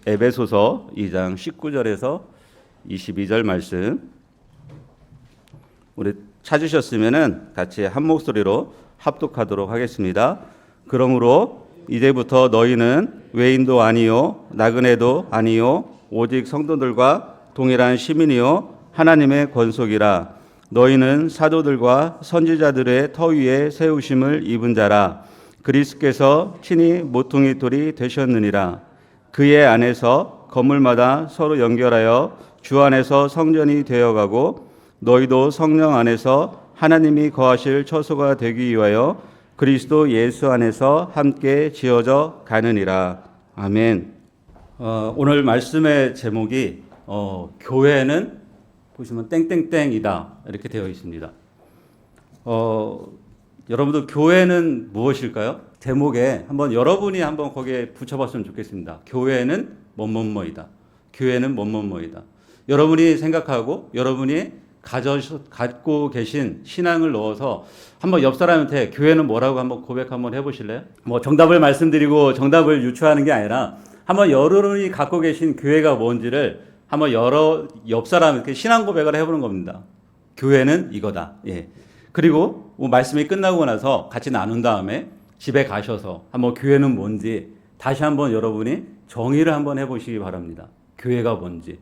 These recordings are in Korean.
에베소서 2장 19절에서 22절 말씀 우리 찾으셨으면은 같이 한 목소리로 합독하도록 하겠습니다. 그러므로 이제부터 너희는 외인도 아니요 나그네도 아니요 오직 성도들과 동일한 시민이요 하나님의 권속이라. 너희는 사도들과 선지자들의 터 위에 세우심을 입은 자라. 그리스께서 친히 모퉁이 돌이 되셨느니라. 그의 안에서 건물마다 서로 연결하여 주 안에서 성전이 되어가고 너희도 성령 안에서 하나님이 거하실 처소가 되기 위하여 그리스도 예수 안에서 함께 지어져 가느니라. 아멘. 오늘 말씀의 제목이 교회는 보시면 땡땡땡이다 이렇게 되어 있습니다. 여러분들 교회는 무엇일까요? 제목에 한번 여러분이 한번 거기에 붙여봤으면 좋겠습니다. 교회는 뭐뭐뭐이다. 교회는 뭐뭐뭐이다. 여러분이 생각하고 여러분이 갖고 계신 신앙을 넣어서 한번 옆 사람한테 교회는 뭐라고 한번 고백 한번 해보실래요? 뭐 정답을 말씀드리고 정답을 유추하는 게 아니라 한번 여러분이 갖고 계신 교회가 뭔지를 한번 옆 사람한테 신앙 고백을 해보는 겁니다. 교회는 이거다. 예. 그리고 말씀이 끝나고 나서 같이 나눈 다음에 집에 가셔서 한번 교회는 뭔지 다시 한번 여러분이 정의를 한번 해보시기 바랍니다. 교회가 뭔지.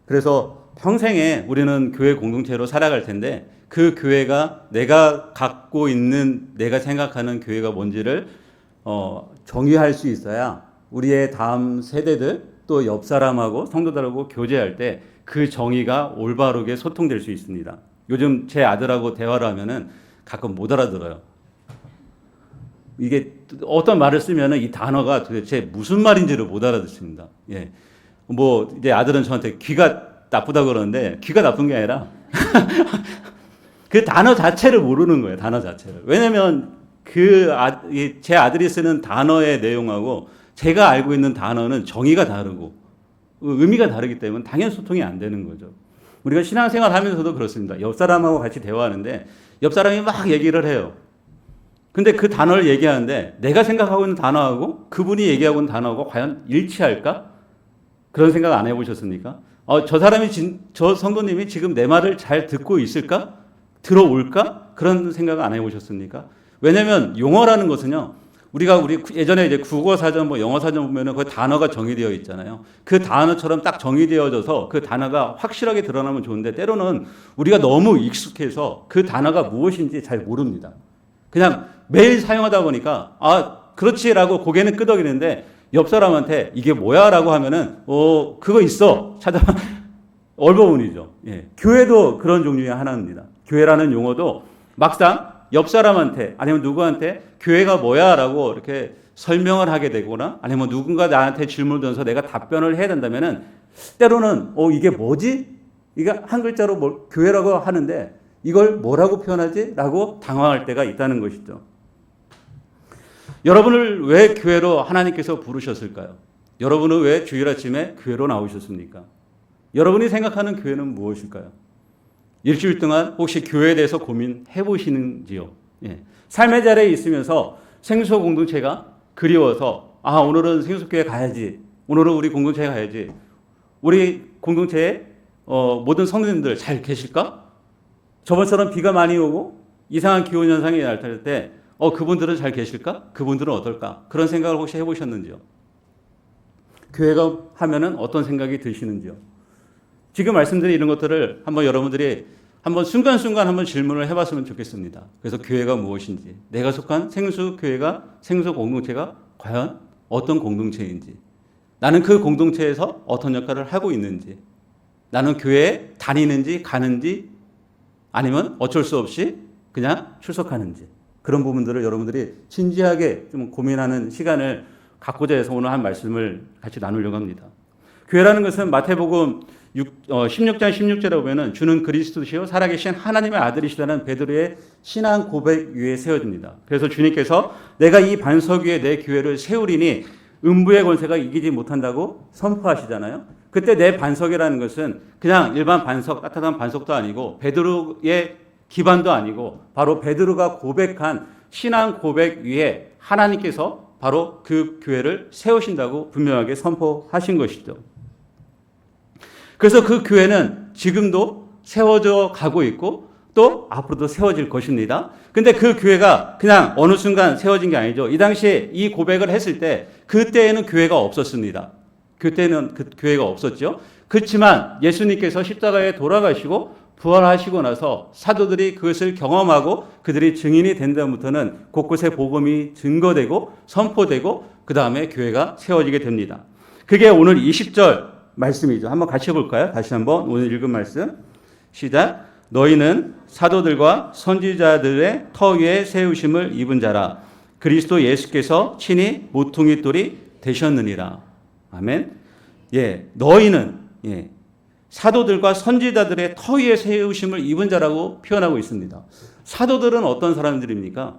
그래서 평생에 우리는 교회 공동체로 살아갈 텐데 그 교회가 내가 갖고 있는 내가 생각하는 교회가 뭔지를 정의할 수 있어야 우리의 다음 세대들 또 옆 사람하고 성도들하고 교제할 때 그 정의가 올바르게 소통될 수 있습니다. 요즘 제 아들하고 대화를 하면은 가끔 못 알아들어요. 이게 어떤 말을 쓰면은 이 단어가 도대체 무슨 말인지를 못 알아듣습니다. 예. 뭐 이제 아들은 저한테 귀가 나쁘다고 그러는데 귀가 나쁜 게 아니라 그 단어 자체를 모르는 거예요. 단어 자체를. 왜냐면 제 아들이 쓰는 단어의 내용하고 제가 알고 있는 단어는 정의가 다르고 의미가 다르기 때문에 당연히 소통이 안 되는 거죠. 우리가 신앙생활 하면서도 그렇습니다. 옆 사람하고 같이 대화하는데 옆 사람이 막 얘기를 해요. 근데 그 단어를 얘기하는데 내가 생각하고 있는 단어하고 그분이 얘기하고 있는 단어하고 과연 일치할까? 그런 생각 안 해보셨습니까? 저 성도님이 지금 내 말을 잘 듣고 있을까? 들어올까? 그런 생각 안 해보셨습니까? 왜냐면 용어라는 것은요, 우리 예전에 이제 국어사전, 영어사전 보면은 그 단어가 정의되어 있잖아요. 그 단어처럼 딱 정의되어져서 그 단어가 확실하게 드러나면 좋은데 때로는 우리가 너무 익숙해서 그 단어가 무엇인지 잘 모릅니다. 그냥 매일 사용하다 보니까 그렇지라고 고개는 끄덕이는데 옆 사람한테 이게 뭐야라고 하면은 그거 있어 찾아봐. 얼버무리죠. 예. 교회도 그런 종류의 하나입니다. 교회라는 용어도 막상 옆 사람한테 아니면 누구한테 교회가 뭐야라고 이렇게 설명을 하게 되거나 아니면 누군가 나한테 질문을 던져서 내가 답변을 해야 된다면은 때로는 이게 뭐지? 이게 한 글자로 교회라고 하는데 이걸 뭐라고 표현하지? 라고 당황할 때가 있다는 것이죠. 여러분을 왜 교회로 하나님께서 부르셨을까요? 여러분은 왜 주일 아침에 교회로 나오셨습니까? 여러분이 생각하는 교회는 무엇일까요? 일주일 동안 혹시 교회에 대해서 고민해 보시는지요? 예. 삶의 자리에 있으면서 생수 공동체가 그리워서 오늘은 생수교회 가야지. 오늘은 우리 공동체에 가야지. 우리 공동체에 모든 성도님들 잘 계실까? 저번처럼 비가 많이 오고 이상한 기온 현상이 나타날 때 그분들은 잘 계실까? 그분들은 어떨까? 그런 생각을 혹시 해보셨는지요? 교회가 하면은 어떤 생각이 드시는지요? 지금 말씀드린 이런 것들을 한번 여러분들이 한번 순간순간 한번 질문을 해봤으면 좋겠습니다. 그래서 교회가 무엇인지, 내가 속한 생수 공동체가 과연 어떤 공동체인지, 나는 그 공동체에서 어떤 역할을 하고 있는지, 나는 교회에 다니는지 가는지 아니면 어쩔 수 없이 그냥 출석하는지, 그런 부분들을 여러분들이 진지하게 좀 고민하는 시간을 갖고자 해서 오늘 한 말씀을 같이 나누려고 합니다. 교회라는 것은 마태복음 16장 16절에 보면은 주는 그리스도시요 살아계신 하나님의 아들이시다는 베드로의 신앙 고백 위에 세워집니다. 그래서 주님께서 내가 이 반석 위에 내 교회를 세우리니 음부의 권세가 이기지 못한다고 선포하시잖아요. 그때 내 반석이라는 것은 그냥 일반 반석, 따뜻한 반석도 아니고 베드로의 기반도 아니고 바로 베드로가 고백한 신앙 고백 위에 하나님께서 바로 그 교회를 세우신다고 분명하게 선포하신 것이죠. 그래서 그 교회는 지금도 세워져 가고 있고 또 앞으로도 세워질 것입니다. 근데 그 교회가 그냥 어느 순간 세워진 게 아니죠. 이 당시에 이 고백을 했을 때 그때에는 교회가 없었습니다. 그때는 그 교회가 없었죠. 그렇지만 예수님께서 십자가에 돌아가시고 부활하시고 나서 사도들이 그것을 경험하고 그들이 증인이 된 다음부터는 곳곳에 복음이 증거되고 선포되고 그 다음에 교회가 세워지게 됩니다. 그게 오늘 20절 말씀이죠. 한번 같이 해볼까요? 다시 한번 오늘 읽은 말씀 시작. 너희는 사도들과 선지자들의 터 위에 세우심을 입은 자라. 그리스도 예수께서 친히 모퉁이 돌이 되셨느니라. 아멘. 예, 너희는 사도들과 선지자들의 터 위에 세우심을 입은 자라고 표현하고 있습니다. 사도들은 어떤 사람들입니까?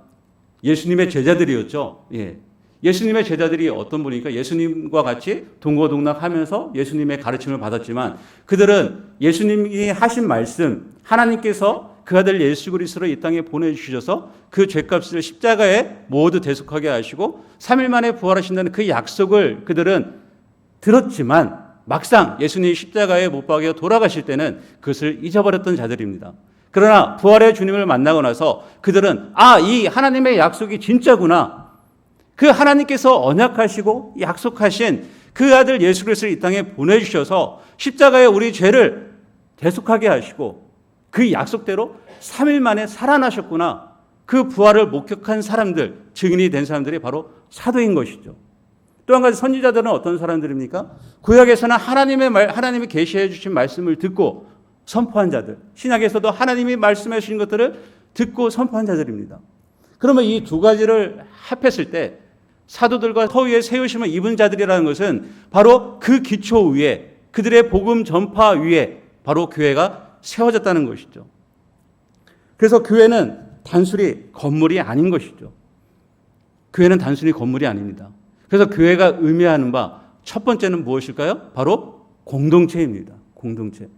예수님의 제자들이었죠. 예. 예수님의 제자들이 어떤 분이니까 예수님과 같이 동고동락하면서 예수님의 가르침을 받았지만 그들은 예수님이 하신 말씀, 하나님께서 그 아들 예수 그리스도를 이 땅에 보내주셔서 그 죄값을 십자가에 모두 대속하게 하시고 3일 만에 부활하신다는 그 약속을 그들은 들었지만 막상 예수님이 십자가에 못 박혀 돌아가실 때는 그것을 잊어버렸던 자들입니다. 그러나 부활의 주님을 만나고 나서 그들은 이 하나님의 약속이 진짜구나. 그 하나님께서 언약하시고 약속하신 그 아들 예수 그리스도를 이 땅에 보내주셔서 십자가에 우리 죄를 대속하게 하시고 그 약속대로 3일 만에 살아나셨구나. 그 부활을 목격한 사람들, 증인이 된 사람들이 바로 사도인 것이죠. 또 한 가지 선지자들은 어떤 사람들입니까? 구약에서는 하나님이 계시해 주신 말씀을 듣고 선포한 자들, 신약에서도 하나님이 말씀해 주신 것들을 듣고 선포한 자들입니다. 그러면 이 두 가지를 합했을 때 사도들과 터 위에 세우심을 입은 자들이라는 것은 바로 그 기초 위에 그들의 복음 전파 위에 바로 교회가 세워졌다는 것이죠. 그래서 교회는 단순히 건물이 아닌 것이죠. 교회는 단순히 건물이 아닙니다. 그래서 교회가 의미하는 바 첫 번째는 무엇일까요? 바로 공동체입니다. 공동체.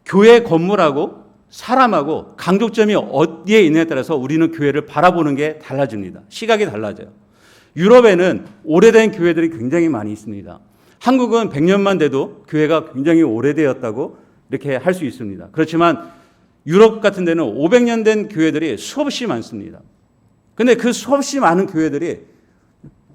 교회 건물하고 사람하고 강조점이 어디에 있느냐에 따라서 우리는 교회를 바라보는 게 달라집니다. 시각이 달라져요. 유럽에는 오래된 교회들이 굉장히 많이 있습니다. 한국은 100년만 돼도 교회가 굉장히 오래되었다고 이렇게 할 수 있습니다. 그렇지만 유럽 같은 데는 500년 된 교회들이 수없이 많습니다. 근데 그 수없이 많은 교회들이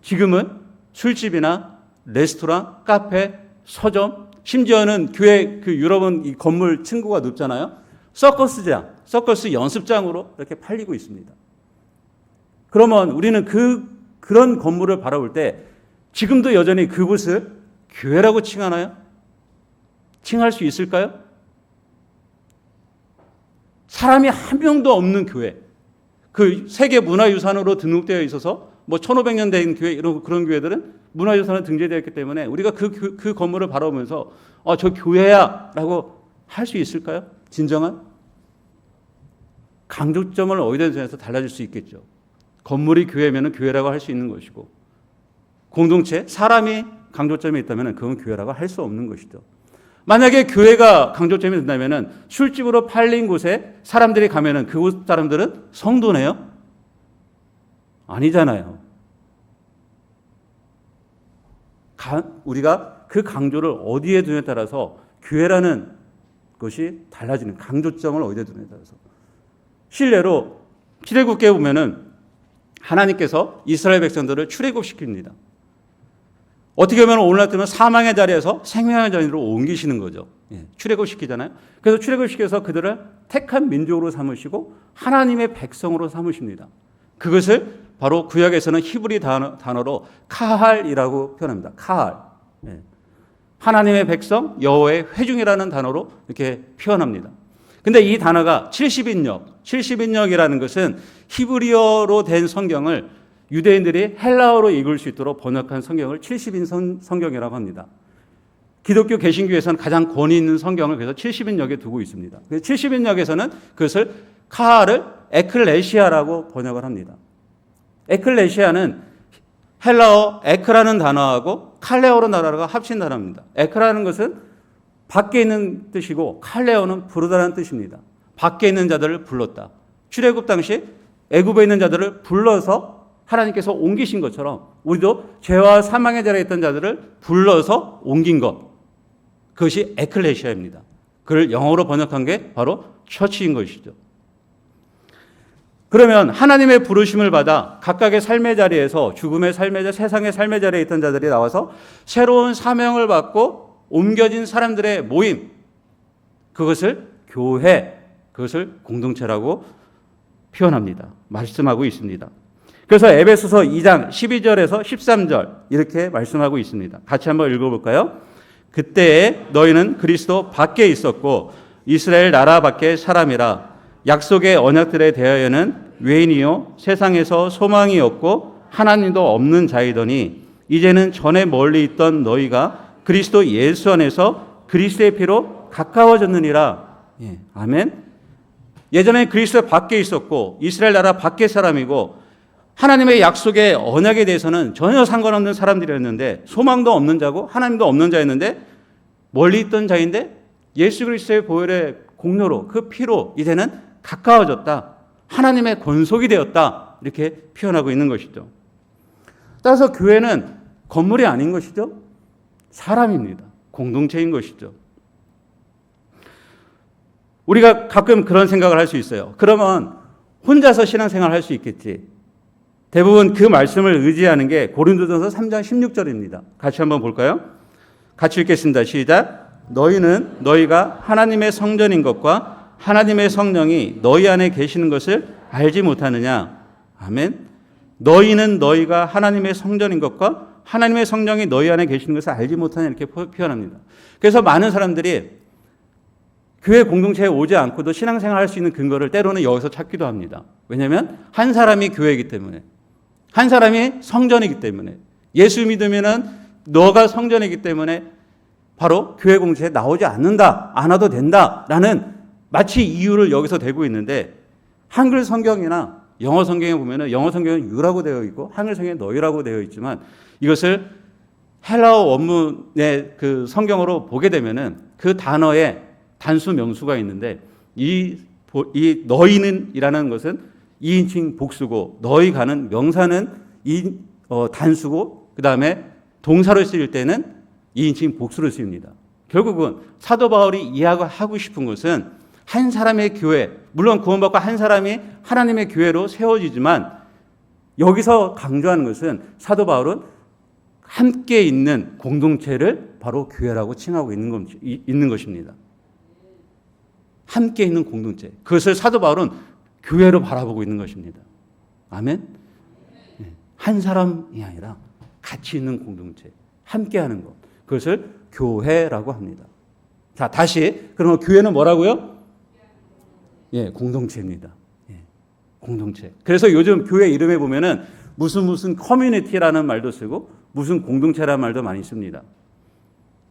지금은 술집이나 레스토랑, 카페, 서점, 심지어는 교회 그 유럽은 이 건물 층고가 높잖아요. 서커스장, 서커스 연습장으로 이렇게 팔리고 있습니다. 그러면 우리는 그런 건물을 바라볼 때 지금도 여전히 그곳을 교회라고 칭하나요? 칭할 수 있을까요? 사람이 한 명도 없는 교회, 그 세계 문화유산으로 등록되어 있어서 뭐 1500년 된 교회 이런 그런 교회들은 문화유산에 등재되어 있기 때문에 우리가 그 건물을 바라보면서 저 교회야라고 할 수 있을까요? 진정한 강조점을 어디에 대해서 달라질 수 있겠죠. 건물이 교회면은 교회라고 할 수 있는 것이고 공동체 사람이 강조점이 있다면은 그건 교회라고 할 수 없는 것이죠. 만약에 교회가 강조점이 된다면은 술집으로 팔린 곳에 사람들이 가면은 그곳 사람들은 성도네요? 아니잖아요. 우리가 그 강조를 어디에 두냐에 따라서 교회라는 것이 달라지는 강조점을 어디에 두냐에 따라서 실례로 출애굽기에 보면은 하나님께서 이스라엘 백성들을 출애굽시킵니다. 어떻게 보면 오늘날 때는 사망의 자리에서 생명의 자리로 옮기시는 거죠. 출애굽시키잖아요. 그래서 출애굽시켜서 그들을 택한 민족으로 삼으시고 하나님의 백성으로 삼으십니다. 그것을 바로 구약에서는 히브리 단어로 카할이라고 표현합니다. 카할. 하나님의 백성, 여호와의 회중이라는 단어로 이렇게 표현합니다. 근데 이 단어가 70인역이라는 것은 히브리어로 된 성경을 유대인들이 헬라어로 읽을 수 있도록 번역한 성경을 70인 성경이라고 합니다. 기독교 개신교에서는 가장 권위 있는 성경을 그래서 70인역에 두고 있습니다. 70인역에서는 그것을 카할을 에클레시아라고 번역을 합니다. 에클레시아는 헬라어 에크라는 단어하고 칼레오로 나라가 합친 단어입니다. 에크라는 것은 밖에 있는 뜻이고 칼레오는 부르다는 뜻입니다. 밖에 있는 자들을 불렀다. 출애굽 당시 애굽에 있는 자들을 불러서 하나님께서 옮기신 것처럼 우리도 죄와 사망의 자리에 있던 자들을 불러서 옮긴 것. 그것이 에클레시아입니다. 그걸 영어로 번역한 게 바로 처치인 것이죠. 그러면 하나님의 부르심을 받아 각각의 삶의 자리에서 죽음의 삶의 자리, 세상의 삶의 자리에 있던 자들이 나와서 새로운 사명을 받고 옮겨진 사람들의 모임, 그것을 교회, 그것을 공동체라고 표현합니다. 말씀하고 있습니다. 그래서 에베소서 2장 12절에서 13절 이렇게 말씀하고 있습니다. 같이 한번 읽어볼까요? 그때에 너희는 그리스도 밖에 있었고 이스라엘 나라 밖의 사람이라 약속의 언약들에 대하여는 외인이요 세상에서 소망이 없고 하나님도 없는 자이더니 이제는 전에 멀리 있던 너희가 그리스도 예수 안에서 그리스도의 피로 가까워졌느니라. 예, 아멘. 예전에 그리스도 밖에 있었고 이스라엘 나라 밖의 사람이고 하나님의 약속의 언약에 대해서는 전혀 상관없는 사람들이었는데 소망도 없는 자고 하나님도 없는 자였는데 멀리 있던 자인데 예수 그리스도의 보혈의 공로로 그 피로 이제는 가까워졌다. 하나님의 권속이 되었다. 이렇게 표현하고 있는 것이죠. 따라서 교회는 건물이 아닌 것이죠. 사람입니다. 공동체인 것이죠. 우리가 가끔 그런 생각을 할 수 있어요. 그러면 혼자서 신앙생활을 할 수 있겠지. 대부분 그 말씀을 의지하는 게 고린도전서 3장 16절입니다. 같이 한번 볼까요? 같이 읽겠습니다. 시작. 너희는 너희가 하나님의 성전인 것과 하나님의 성령이 너희 안에 계시는 것을 알지 못하느냐. 아멘. 너희는 너희가 하나님의 성전인 것과 하나님의 성령이 너희 안에 계시는 것을 알지 못하느냐 이렇게 표현합니다. 그래서 많은 사람들이 교회 공동체에 오지 않고도 신앙생활 할 수 있는 근거를 때로는 여기서 찾기도 합니다. 왜냐하면 한 사람이 교회이기 때문에 한 사람이 성전이기 때문에 예수 믿으면은 너가 성전이기 때문에 바로 교회 공동체에 나오지 않는다, 안 와도 된다라는 마치 이유를 여기서 대고 있는데 한글 성경이나 영어 성경에 보면은 영어 성경은 you라고 되어 있고 한글 성경에 너희라고 되어 있지만 이것을 헬라어 원문의 그 성경으로 보게 되면은 그 단어에 단수 명수가 있는데 이 너희는이라는 것은 2인칭 복수고 너희가는 명사는 단수고 그 다음에 동사로 쓰일 때는 2인칭 복수를 씁니다. 결국은 사도 바울이 이야기하고 싶은 것은 한 사람의 교회, 물론 구원받고 한 사람이 하나님의 교회로 세워지지만 여기서 강조하는 것은 사도 바울은 함께 있는 공동체를 바로 교회라고 칭하고 있는 것입니다. 함께 있는 공동체. 그것을 사도 바울은 교회로 바라보고 있는 것입니다. 아멘? 한 사람이 아니라 같이 있는 공동체, 함께 하는 것. 그것을 교회라고 합니다. 자, 다시. 그러면 교회는 뭐라고요? 예, 공동체입니다. 예, 공동체. 그래서 요즘 교회 이름에 보면은 무슨 커뮤니티라는 말도 쓰고 무슨 공동체라는 말도 많이 씁니다.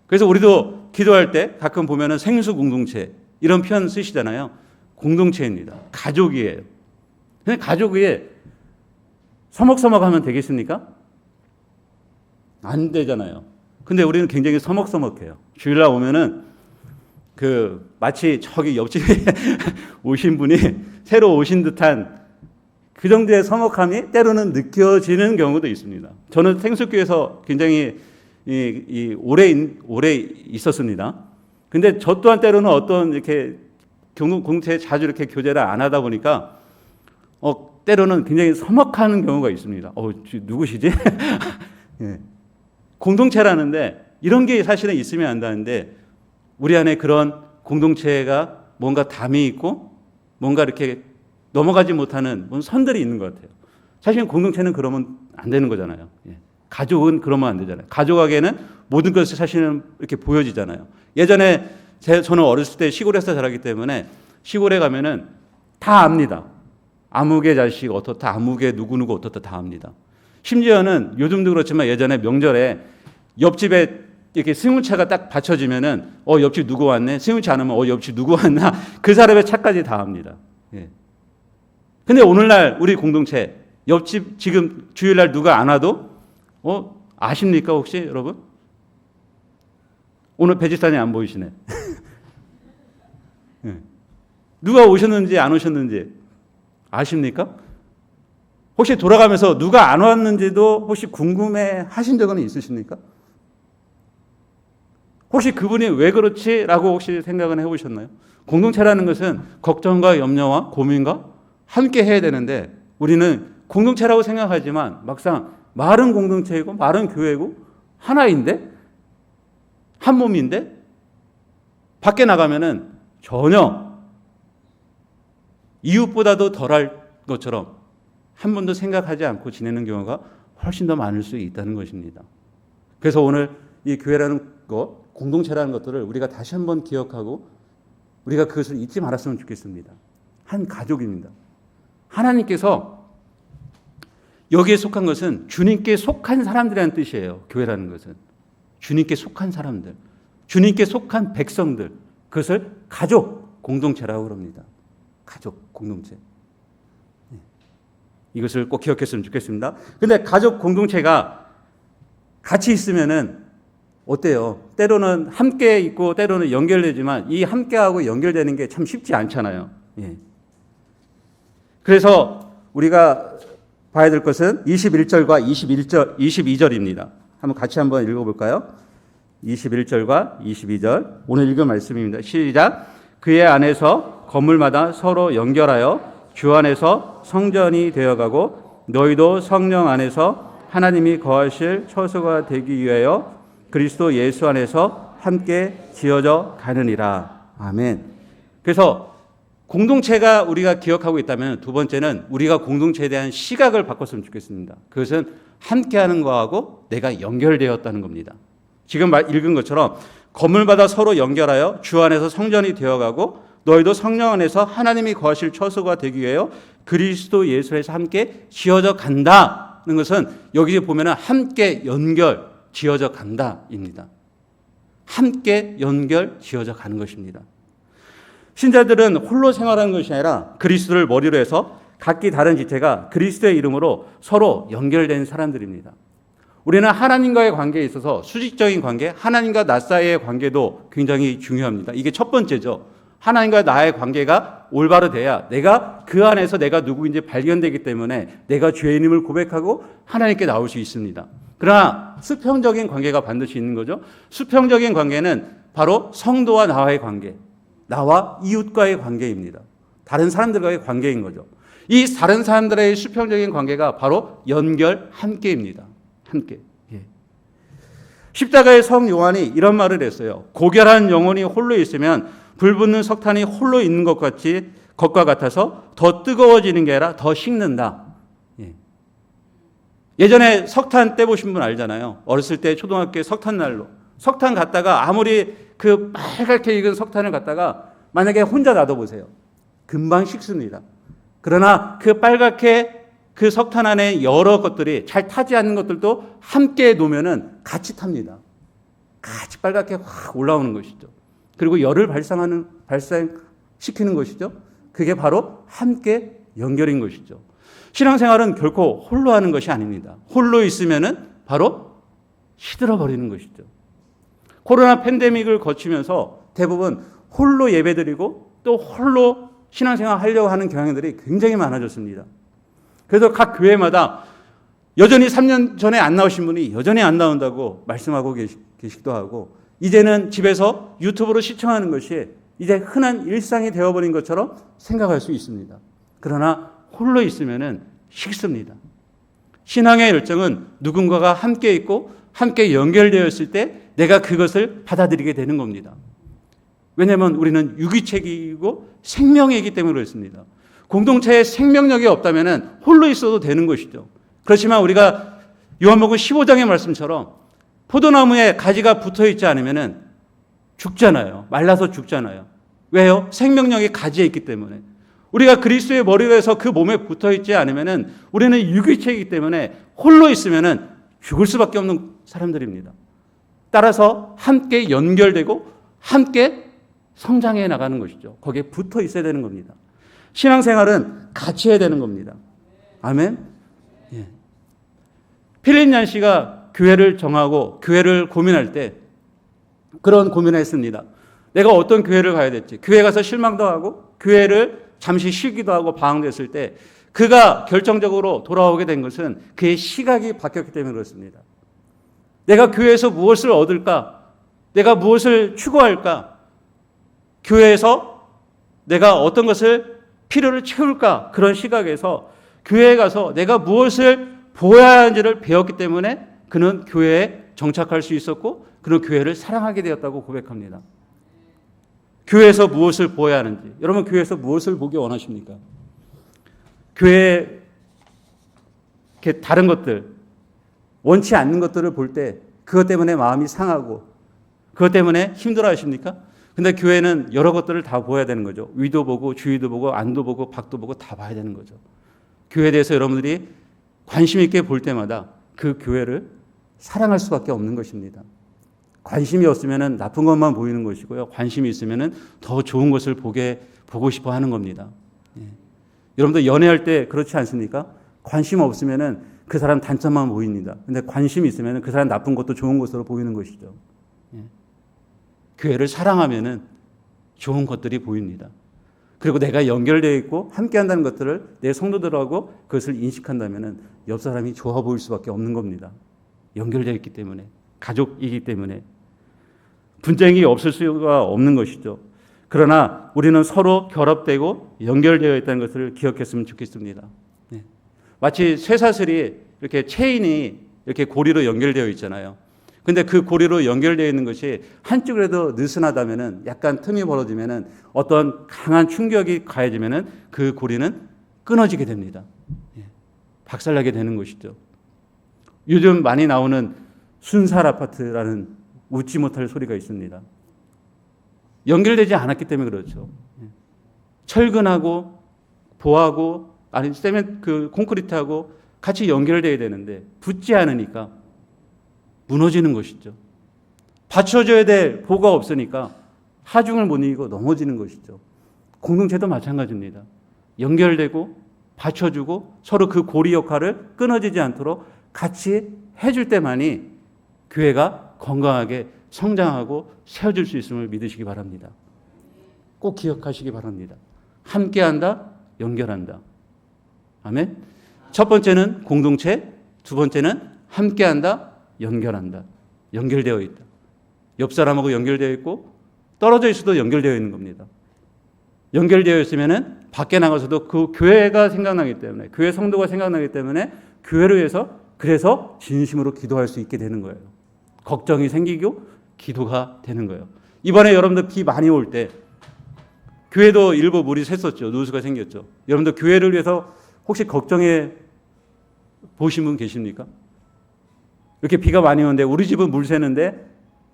그래서 우리도 기도할 때 가끔 보면은 생수 공동체 이런 표현 쓰시잖아요. 공동체입니다. 가족이에요. 근데 가족이 서먹서먹하면 되겠습니까? 안 되잖아요. 근데 우리는 굉장히 서먹서먹해요. 주일날 오면은 마치 저기 옆집에 오신 분이 새로 오신 듯한 그 정도의 서먹함이 때로는 느껴지는 경우도 있습니다. 저는 생수교에서 굉장히 오래 있었습니다. 근데 저 또한 때로는 어떤 이렇게 공동체에 자주 이렇게 교제를 안 하다 보니까 때로는 굉장히 서먹하는 경우가 있습니다. 누구시지? 예. 공동체라는데 이런 게 사실은 있으면 안다는데 우리 안에 그런 공동체가 뭔가 담이 있고 뭔가 이렇게 넘어가지 못하는 선들이 있는 것 같아요. 사실 공동체는 그러면 안 되는 거잖아요. 예. 가족은 그러면 안 되잖아요. 가족에게는 모든 것이 사실은 이렇게 보여지잖아요. 예전에 저는 어렸을 때 시골에서 자랐기 때문에 시골에 가면은 다 압니다. 아무개 자식 어떻다, 아무개 누구누구 어떻다 다 압니다. 심지어는 요즘도 그렇지만 예전에 명절에 옆집에 이렇게 승용차가 딱 받쳐지면은 옆집 누구 왔네? 승용차 안 오면 옆집 누구 왔나? 그 사람의 차까지 다 압니다. 예. 근데 오늘날 우리 공동체 옆집 지금 주일날 누가 안 와도 아십니까 혹시 여러분? 오늘 배지산이 안 보이시네. 예. 누가 오셨는지 안 오셨는지 아십니까? 혹시 돌아가면서 누가 안 왔는지도 혹시 궁금해 하신 적은 있으십니까? 혹시 그분이 왜 그렇지라고 혹시 생각은 해보셨나요? 공동체라는 것은 걱정과 염려와 고민과 함께 해야 되는데 우리는 공동체라고 생각하지만 막상 말은 공동체이고 말은 교회고 하나인데 한 몸인데 밖에 나가면은 전혀 이웃보다도 덜할 것처럼 한 번도 생각하지 않고 지내는 경우가 훨씬 더 많을 수 있다는 것입니다. 그래서 오늘 이 교회라는 것, 공동체라는 것들을 우리가 다시 한번 기억하고 우리가 그것을 잊지 말았으면 좋겠습니다. 한 가족입니다. 하나님께서 여기에 속한 것은 주님께 속한 사람들이라는 뜻이에요. 교회라는 것은. 주님께 속한 사람들, 주님께 속한 백성들, 그것을 가족 공동체라고 그럽니다. 가족 공동체. 이것을 꼭 기억했으면 좋겠습니다. 근데 가족 공동체가 같이 있으면은 어때요? 때로는 함께 있고 때로는 연결되지만 이 함께하고 연결되는 게 참 쉽지 않잖아요. 예. 그래서 우리가 봐야 될 것은 21절과 22절입니다. 같이 한번 읽어볼까요? 21절과 22절. 오늘 읽은 말씀입니다. 시작. 그의 안에서 건물마다 서로 연결하여 주 안에서 성전이 되어가고 너희도 성령 안에서 하나님이 거하실 처소가 되기 위하여 그리스도 예수 안에서 함께 지어져 가느니라. 아멘. 그래서 공동체가 우리가 기억하고 있다면 두 번째는 우리가 공동체에 대한 시각을 바꿨으면 좋겠습니다. 그것은 함께하는 거하고 내가 연결되었다는 겁니다. 지금 읽은 것처럼 건물마다 서로 연결하여 주 안에서 성전이 되어가고 너희도 성령 안에서 하나님이 거하실 처소가 되기 위하여 그리스도 예수에서 함께 지어져 간다는 것은 여기 보면은 함께 연결 지어져 간다입니다. 함께 연결 지어져 가는 것입니다. 신자들은 홀로 생활하는 것이 아니라 그리스도를 머리로 해서 각기 다른 지체가 그리스도의 이름으로 서로 연결된 사람들입니다. 우리는 하나님과의 관계에 있어서 수직적인 관계, 하나님과 나 사이의 관계도 굉장히 중요합니다. 이게 첫 번째죠. 하나님과 나의 관계가 올바로 돼야 내가 그 안에서 내가 누구인지 발견되기 때문에 내가 죄인임을 고백하고 하나님께 나올 수 있습니다. 그러나 수평적인 관계가 반드시 있는 거죠. 수평적인 관계는 바로 성도와 나와의 관계, 나와 이웃과의 관계입니다. 다른 사람들과의 관계인 거죠. 이 다른 사람들의 수평적인 관계가 바로 연결 함께입니다. 함께. 예. 십자가의 성 요한이 이런 말을 했어요. 고결한 영혼이 홀로 있으면 불붙는 석탄이 홀로 있는 것과 같아서 더 뜨거워지는 게 아니라 더 식는다. 예. 예전에 석탄 떼보신 분 알잖아요. 어렸을 때 초등학교 석탄난로. 석탄 갖다가 아무리 그 빨갛게 익은 석탄을 갖다가 만약에 혼자 놔둬보세요. 금방 식습니다. 그러나 그 빨갛게 그 석탄 안에 여러 것들이 잘 타지 않는 것들도 함께 놓으면은 같이 탑니다. 같이 빨갛게 확 올라오는 것이죠. 그리고 열을 발생시키는 것이죠. 그게 바로 함께 연결인 것이죠. 신앙생활은 결코 홀로 하는 것이 아닙니다. 홀로 있으면은 바로 시들어버리는 것이죠. 코로나 팬데믹을 거치면서 대부분 홀로 예배드리고 또 홀로 신앙생활 하려고 하는 경향들이 굉장히 많아졌습니다. 그래서 각 교회마다 여전히 3년 전에 안 나오신 분이 여전히 안 나온다고 말씀하고 계시기도 하고 이제는 집에서 유튜브로 시청하는 것이 이제 흔한 일상이 되어버린 것처럼 생각할 수 있습니다. 그러나 홀로 있으면은 식습니다. 신앙의 열정은 누군가가 함께 있고 함께 연결되어 있을 때 내가 그것을 받아들이게 되는 겁니다. 왜냐하면 우리는 유기체이고 생명이기 때문에 그렇습니다. 공동체에 생명력이 없다면 홀로 있어도 되는 것이죠. 그렇지만 우리가 요한복음 15장의 말씀처럼 포도나무에 가지가 붙어 있지 않으면 죽잖아요. 말라서 죽잖아요. 왜요? 생명력이 가지에 있기 때문에. 우리가 그리스도의 머리로 해서 그 몸에 붙어 있지 않으면 우리는 유기체이기 때문에 홀로 있으면 죽을 수밖에 없는 사람들입니다. 따라서 함께 연결되고 함께 성장해 나가는 것이죠. 거기에 붙어 있어야 되는 겁니다. 신앙생활은 같이 해야 되는 겁니다. 아멘. 예. 필립 얀시가 교회를 정하고 교회를 고민할 때 그런 고민을 했습니다. 내가 어떤 교회를 가야 될지, 교회 가서 실망도 하고 교회를 잠시 쉬기도 하고 방황됐을 때 그가 결정적으로 돌아오게 된 것은 그의 시각이 바뀌었기 때문에 그렇습니다. 내가 교회에서 무엇을 얻을까? 내가 무엇을 추구할까? 교회에서 내가 어떤 것을 필요를 채울까? 그런 시각에서 교회에 가서 내가 무엇을 보아야 하는지를 배웠기 때문에 그는 교회에 정착할 수 있었고 그는 교회를 사랑하게 되었다고 고백합니다. 교회에서 무엇을 보아야 하는지. 여러분 교회에서 무엇을 보기 원하십니까? 교회에 다른 것들, 원치 않는 것들을 볼 때 그것 때문에 마음이 상하고 그것 때문에 힘들어 하십니까? 근데 교회는 여러 것들을 다 보아야 되는 거죠. 위도 보고 주위도 보고 안도 보고 밖도 보고 다 봐야 되는 거죠. 교회에 대해서 여러분들이 관심 있게 볼 때마다 그 교회를 사랑할 수밖에 없는 것입니다. 관심이 없으면 나쁜 것만 보이는 것이고요. 관심이 있으면 더 좋은 것을 보고 싶어 하는 겁니다. 예. 여러분들 연애할 때 그렇지 않습니까? 관심 없으면 그 사람 단점만 보입니다. 근데 관심이 있으면 그 사람 나쁜 것도 좋은 것으로 보이는 것이죠. 예. 교회를 사랑하면 좋은 것들이 보입니다. 그리고 내가 연결되어 있고 함께 한다는 것들을 내 성도들하고 그것을 인식한다면 옆 사람이 좋아 보일 수밖에 없는 겁니다. 연결되어 있기 때문에, 가족이기 때문에 분쟁이 없을 수가 없는 것이죠. 그러나 우리는 서로 결합되고 연결되어 있다는 것을 기억했으면 좋겠습니다. 네. 마치 쇠사슬이 이렇게 체인이 이렇게 고리로 연결되어 있잖아요. 근데 그 고리로 연결되어 있는 것이 한쪽이라도 느슨하다면은 약간 틈이 벌어지면은 어떤 강한 충격이 가해지면은 그 고리는 끊어지게 됩니다. 예. 박살나게 되는 것이죠. 요즘 많이 나오는 순살 아파트라는 웃지 못할 소리가 있습니다. 연결되지 않았기 때문에 그렇죠. 예. 철근하고 보하고 아니 세멘 그 콘크리트하고 같이 연결되어야 되는데 붙지 않으니까 무너지는 것이죠. 받쳐줘야 될 보가 없으니까 하중을 못 이기고 넘어지는 것이죠. 공동체도 마찬가지입니다. 연결되고 받쳐주고 서로 그 고리 역할을 끊어지지 않도록 같이 해줄 때만이 교회가 건강하게 성장하고 세워질 수 있음을 믿으시기 바랍니다. 꼭 기억하시기 바랍니다. 함께한다, 연결한다. 아멘. 첫 번째는 공동체, 두 번째는 함께한다, 연결한다. 연결되어 있다. 옆 사람하고 연결되어 있고 떨어져 있어도 연결되어 있는 겁니다. 연결되어 있으면은 밖에 나가서도 그 교회가 생각나기 때문에 교회 성도가 생각나기 때문에 교회를 위해서 그래서 진심으로 기도할 수 있게 되는 거예요. 걱정이 생기고 기도가 되는 거예요. 이번에 여러분들 비 많이 올 때 교회도 일부 물이 샜었죠. 누수가 생겼죠. 여러분들 교회를 위해서 혹시 걱정해 보신 분 계십니까? 이렇게 비가 많이 오는데 우리 집은 물 새는데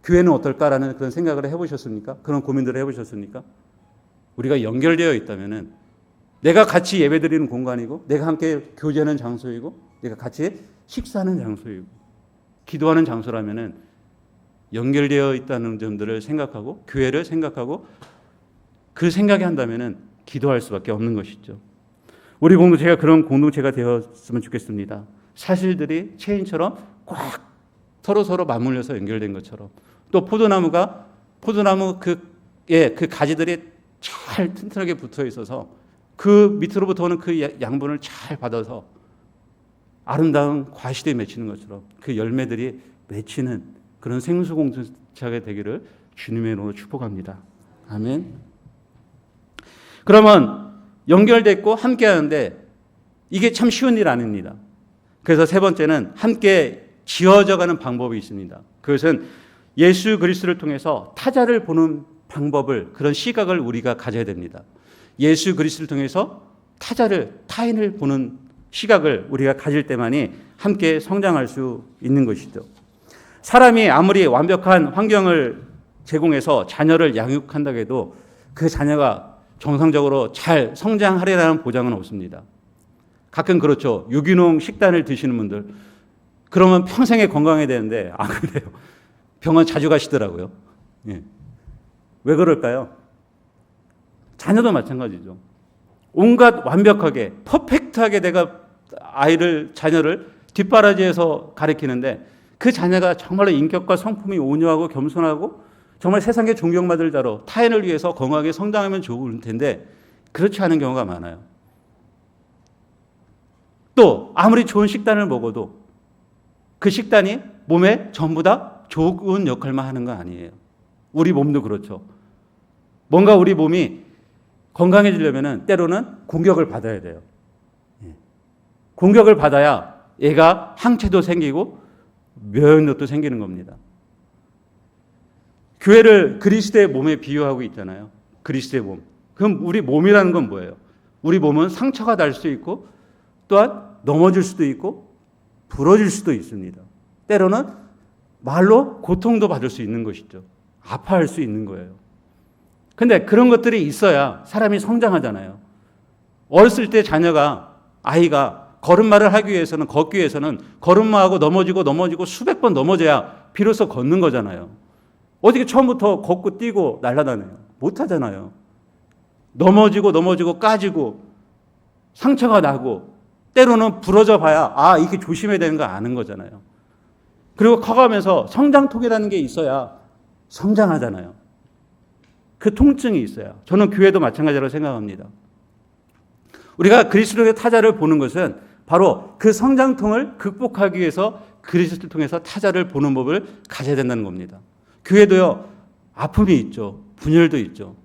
교회는 어떨까라는 그런 생각을 해보셨습니까? 그런 고민들을 해보셨습니까? 우리가 연결되어 있다면은 내가 같이 예배드리는 공간이고 내가 함께 교제하는 장소이고 내가 같이 식사하는 장소이고 기도하는 장소라면은 연결되어 있다는 점들을 생각하고 교회를 생각하고 그 생각이 한다면은 기도할 수밖에 없는 것이죠. 우리 공동체가 그런 공동체가 되었으면 좋겠습니다. 사실들이 체인처럼 꽉 서로 맞물려서 연결된 것처럼 또 포도나무 그 가지들이 잘 튼튼하게 붙어 있어서 그 밑으로부터 오는 그 양분을 잘 받아서 아름다운 과실이 맺히는 것처럼 그 열매들이 맺히는 그런 생수 공동체가 되기를 주님의 이름으로 축복합니다. 아멘. 그러면 연결됐고 함께 하는데 이게 참 쉬운 일 아닙니다. 그래서 세 번째는 함께 지어져가는 방법이 있습니다. 그것은 예수 그리스도를 통해서 타자를 보는 방법을 그런 시각을 우리가 가져야 됩니다. 예수 그리스도를 통해서 타인을 보는 시각을 우리가 가질 때만이 함께 성장할 수 있는 것이죠. 사람이 아무리 완벽한 환경을 제공해서 자녀를 양육한다고 해도 그 자녀가 정상적으로 잘 성장하리라는 보장은 없습니다. 가끔 그렇죠. 유기농 식단을 드시는 분들 그러면 평생에 건강해야 되는데 안 그래요. 병원 자주 가시더라고요. 예. 왜 그럴까요? 자녀도 마찬가지죠. 온갖 완벽하게 퍼펙트하게 내가 자녀를 뒷바라지에서 가리키는데 그 자녀가 정말로 인격과 성품이 온유하고 겸손하고 정말 세상에 존경받을 자로 타인을 위해서 건강하게 성장하면 좋을 텐데 그렇지 않은 경우가 많아요. 또 아무리 좋은 식단을 먹어도 그 식단이 몸에 전부 다 좋은 역할만 하는 거 아니에요. 우리 몸도 그렇죠. 뭔가 우리 몸이 건강해지려면 때로는 공격을 받아야 돼요. 공격을 받아야 얘가 항체도 생기고 면역력도 생기는 겁니다. 교회를 그리스도의 몸에 비유하고 있잖아요. 그리스도의 몸. 그럼 우리 몸이라는 건 뭐예요? 우리 몸은 상처가 날 수 있고 또한 넘어질 수도 있고 부러질 수도 있습니다. 때로는 말로 고통도 받을 수 있는 것이죠. 아파할 수 있는 거예요. 근데 그런 것들이 있어야 사람이 성장하잖아요. 어렸을 때 아이가 걸음마를 하기 위해서는, 걷기 위해서는 걸음마하고 넘어지고 수백 번 넘어져야 비로소 걷는 거잖아요. 어떻게 처음부터 걷고 뛰고 날아다녀요? 못 하잖아요. 넘어지고 까지고 상처가 나고 때로는 부러져 봐야 이렇게 조심해야 되는 거 아는 거잖아요. 그리고 커가면서 성장통이라는 게 있어야 성장하잖아요. 그 통증이 있어요. 저는 교회도 마찬가지라고 생각합니다. 우리가 그리스도의 타자를 보는 것은 바로 그 성장통을 극복하기 위해서 그리스도를 통해서 타자를 보는 법을 가져야 된다는 겁니다. 교회도요, 아픔이 있죠. 분열도 있죠.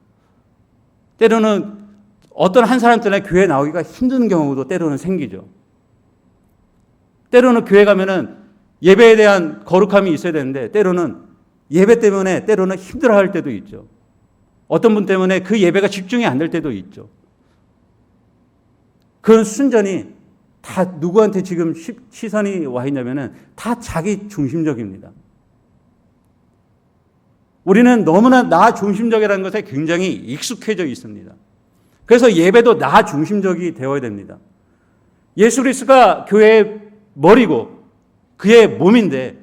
때로는 어떤 한 사람 때문에 교회 나오기가 힘든 경우도 때로는 생기죠. 때로는 교회 가면은 예배에 대한 거룩함이 있어야 되는데 때로는 예배 때문에 때로는 힘들어할 때도 있죠. 어떤 분 때문에 그 예배가 집중이 안 될 때도 있죠. 그런 순전히 다 누구한테 지금 시선이 와 있냐면은 다 자기 중심적입니다. 우리는 너무나 나 중심적이라는 것에 굉장히 익숙해져 있습니다. 그래서 예배도 나 중심적이 되어야 됩니다. 예수 그리스도가 교회의 머리고 그의 몸인데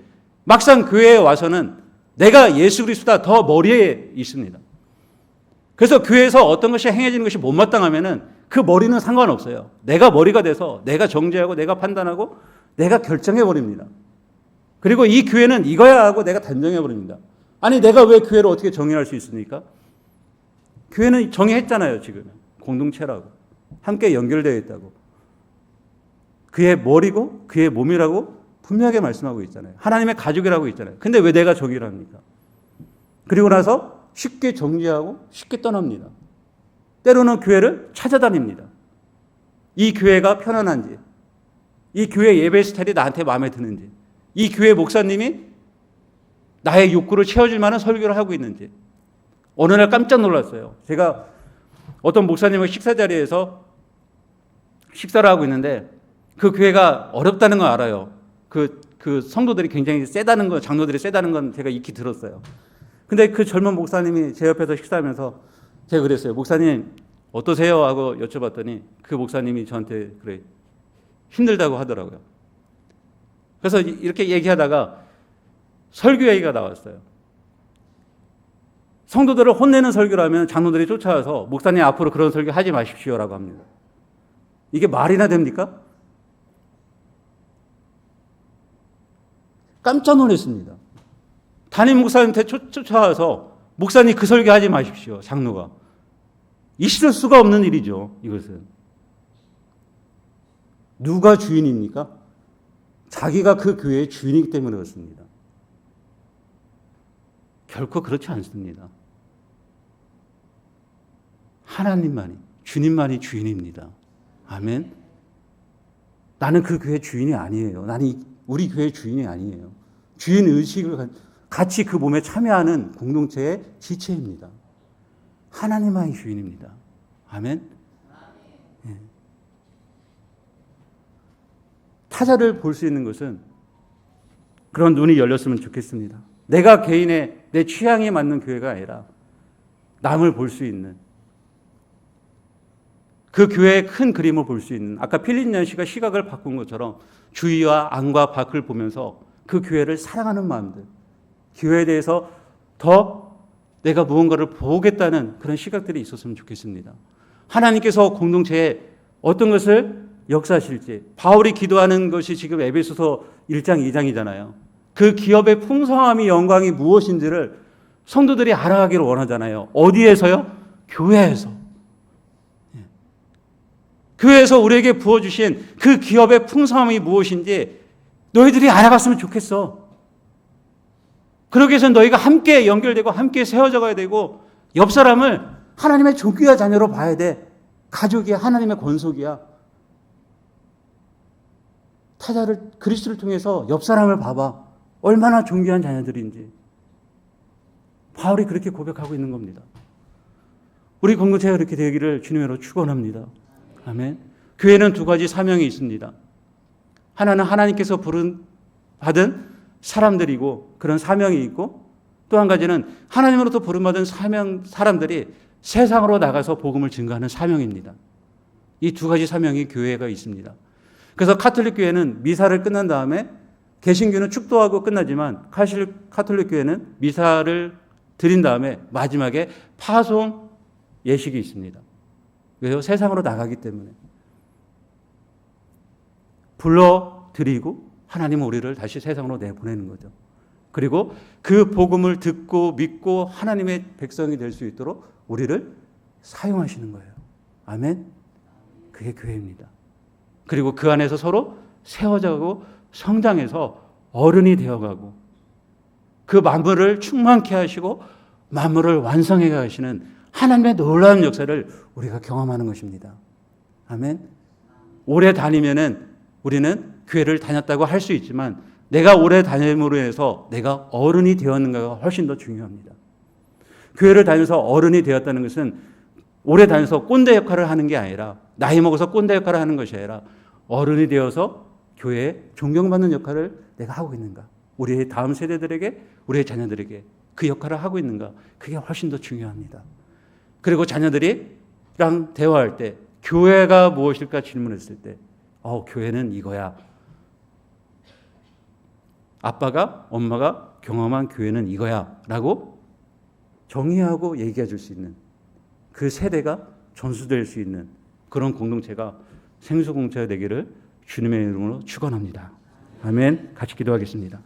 막상 교회에 와서는 내가 예수 그리스도보다 더 머리에 있습니다. 그래서 교회에서 어떤 것이 행해지는 것이 못마땅하면은 그 머리는 상관없어요. 내가 머리가 돼서 내가 정죄하고 내가 판단하고 내가 결정해버립니다. 그리고 이 교회는 이거야 하고 내가 단정해버립니다. 아니 내가 왜 교회를 어떻게 정의할 수 있습니까? 교회는 정의했잖아요. 지금 공동체라고 함께 연결되어 있다고 그의 머리고 그의 몸이라고 분명하게 말씀하고 있잖아요. 하나님의 가족이라고 있잖아요. 근데 왜 내가 정의를 합니까? 그리고 나서 쉽게 정지하고 쉽게 떠납니다. 때로는 교회를 찾아다닙니다. 이 교회가 편안한지, 이 교회 예배 스타일이 나한테 마음에 드는지, 이 교회 목사님이 나의 욕구를 채워줄 만한 설교를 하고 있는지. 어느 날 깜짝 놀랐어요. 제가 어떤 목사님의 식사 자리에서 식사를 하고 있는데 그 교회가 어렵다는 걸 알아요. 그 성도들이 굉장히 세다는 거, 장로들이 세다는 건 제가 익히 들었어요. 근데 그 젊은 목사님이 제 옆에서 식사하면서 제가 그랬어요. 목사님 어떠세요? 하고 여쭤봤더니 그 목사님이 저한테 그래 힘들다고 하더라고요. 그래서 이렇게 얘기하다가 설교 얘기가 나왔어요. 성도들을 혼내는 설교를 하면 장로들이 쫓아와서 목사님 앞으로 그런 설교 하지 마십시오라고 합니다. 이게 말이나 됩니까? 깜짝 놀랐습니다. 담임 목사님한테 쫓아와서 목사님 그 설교 하지 마십시오. 장로가. 있을 수가 없는 일이죠. 이것은. 누가 주인입니까? 자기가 그 교회의 주인이기 때문에 그렇습니다. 결코 그렇지 않습니다. 하나님만이, 주님만이 주인입니다. 아멘. 나는 그 교회 주인이 아니에요. 나는 우리 교회 주인이 아니에요. 주인 의식을 같이 그 몸에 참여하는 공동체의 지체입니다. 하나님만이 주인입니다. 아멘. 예. 타자를 볼 수 있는 것은 그런 눈이 열렸으면 좋겠습니다. 내가 개인의 내 취향에 맞는 교회가 아니라 남을 볼 수 있는 그 교회의 큰 그림을 볼 수 있는 아까 필립 씨가 시각을 바꾼 것처럼 주위와 안과 밖을 보면서 그 교회를 사랑하는 마음들 교회에 대해서 더 내가 무언가를 보겠다는 그런 시각들이 있었으면 좋겠습니다. 하나님께서 공동체에 어떤 것을 역사하실지 바울이 기도하는 것이 지금 에베소서 1장 2장이잖아요. 그 기업의 풍성함이 영광이 무엇인지를 성도들이 알아가기를 원하잖아요. 어디에서요? 교회에서. 교회에서 우리에게 부어주신 그 기업의 풍성함이 무엇인지 너희들이 알아갔으면 좋겠어. 그러기 위해서 너희가 함께 연결되고 함께 세워져 가야 되고 옆 사람을 하나님의 존귀한 자녀로 봐야 돼. 가족이야. 하나님의 권속이야. 타자를 그리스도를 통해서 옆 사람을 봐봐. 얼마나 존귀한 자녀들인지. 바울이 그렇게 고백하고 있는 겁니다. 우리 공동체가 그렇게 되기를 주님으로 축원합니다. 아멘. 교회는 두 가지 사명이 있습니다. 하나는 하나님께서 받은 사람들이고 그런 사명이 있고, 또 한 가지는 하나님으로부터 부름받은 사람들이 세상으로 나가서 복음을 증거하는 사명입니다. 이 두 가지 사명이 교회가 있습니다. 그래서 가톨릭 교회는 미사를 끝난 다음에, 개신교는 축도하고 끝나지만 가톨릭 교회는 미사를 드린 다음에 마지막에 파송 예식이 있습니다. 왜요? 세상으로 나가기 때문에. 불러드리고 하나님은 우리를 다시 세상으로 내보내는 거죠. 그리고 그 복음을 듣고 믿고 하나님의 백성이 될 수 있도록 우리를 사용하시는 거예요. 아멘. 그게 교회입니다. 그리고 그 안에서 서로 세워져가고 성장해서 어른이 되어가고 그 만물을 충만케 하시고 만물을 완성해 가시는 하나님의 놀라운 역사를 우리가 경험하는 것입니다. 아멘. 오래 다니면은 우리는 교회를 다녔다고 할 수 있지만 내가 오래 다님으로 해서 내가 어른이 되었는가가 훨씬 더 중요합니다. 교회를 다녀서 어른이 되었다는 것은 오래 다녀서 꼰대 역할을 하는 게 아니라, 나이 먹어서 꼰대 역할을 하는 것이 아니라 어른이 되어서 교회에 존경받는 역할을 내가 하고 있는가, 우리의 다음 세대들에게, 우리의 자녀들에게 그 역할을 하고 있는가, 그게 훨씬 더 중요합니다. 그리고 자녀들이랑 대화할 때 교회가 무엇일까 질문했을 때 교회는 이거야. 아빠가, 엄마가 경험한 교회는 이거야 라고 정의하고 얘기해 줄 수 있는, 그 세대가 전수될 수 있는 그런 공동체가 생수공동체가 되기를 주님의 이름으로 축원합니다. 아멘. 같이 기도하겠습니다.